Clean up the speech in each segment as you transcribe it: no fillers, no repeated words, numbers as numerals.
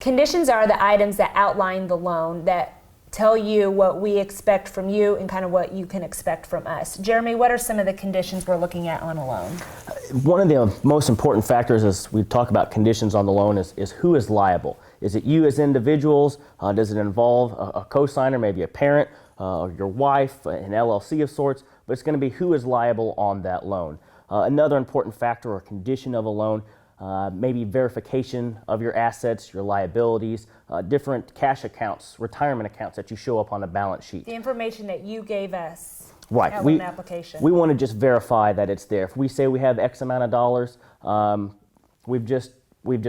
Conditions are the items that outline the loan, that tell you what we expect from you and kind of what you can expect from us. Jeremy, what are some of the conditions we're looking at on a loan? One of the most important factors as we talk about conditions on the loan is who is liable. Is it you as individuals? Does it involve a co-signer, maybe a parent, or your wife, an LLC of sorts? But it's going to be who is liable on that loan. Another important factor or condition of a loan, maybe verification of your assets, your liabilities, different cash accounts, retirement accounts that you show up on a balance sheet. The information that you gave us right. at loan application. We want to just verify that it's there. If we say we have X amount of dollars, we've just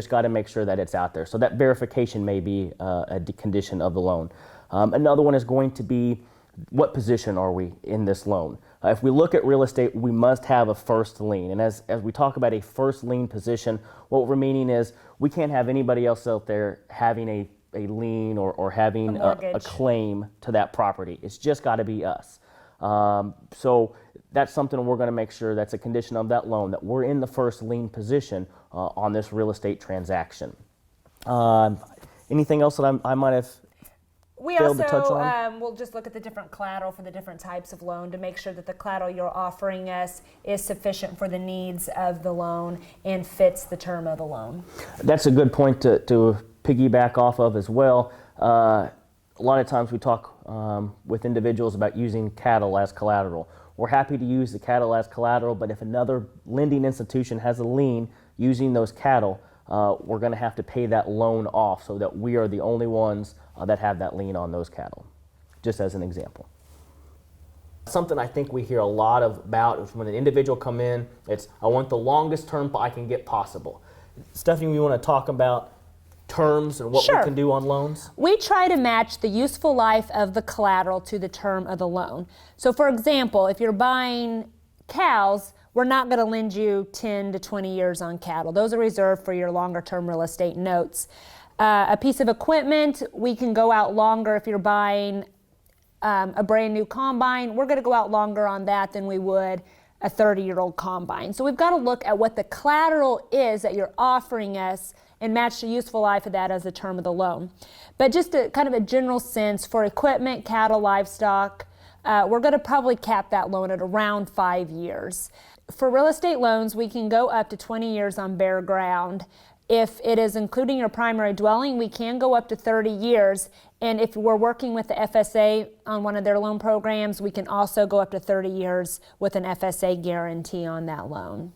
got to make sure that it's out there. So that verification may be a condition of the loan. Another one is going to be, what position are we in this loan? If we look at real estate, we must have a first lien. And as we talk about a first lien position, what we're meaning is we can't have anybody else out there having a lien or having a claim to that property. It's just got to be us. So that's something we're going to make sure that's a condition of that loan, that we're in the first lien position on this real estate transaction. Anything else that I might have We also will just look at the different collateral for the different types of loan to make sure that the collateral you're offering us is sufficient for the needs of the loan and fits the term of the loan. That's a good point to piggyback off of as well. A lot of times we talk with individuals about using cattle as collateral. We're happy to use the cattle as collateral, but if another lending institution has a lien using those cattle, we're going to have to pay that loan off so that we are the only ones that have that lien on those cattle, just as an example. Something I think we hear a lot about is when an individual come in, it's, I want the longest term I can get possible. Stephanie, you want to talk about terms and what we can do on loans? We try to match the useful life of the collateral to the term of the loan. So for example, if you're buying cows, we're not going to lend you 10 to 20 years on cattle. Those are reserved for your longer term real estate notes. A piece of equipment, we can go out longer. If you're buying a brand new combine, we're going to go out longer on that than we would a 30-year-old combine. So we've got to look at what the collateral is that you're offering us and match the useful life of that as the term of the loan. But just kind of a general sense, for equipment, cattle, livestock, we're going to probably cap that loan at around 5 years. For real estate loans, we can go up to 20 years on bare ground. If it is including your primary dwelling, we can go up to 30 years. And if we're working with the FSA on one of their loan programs, we can also go up to 30 years with an FSA guarantee on that loan.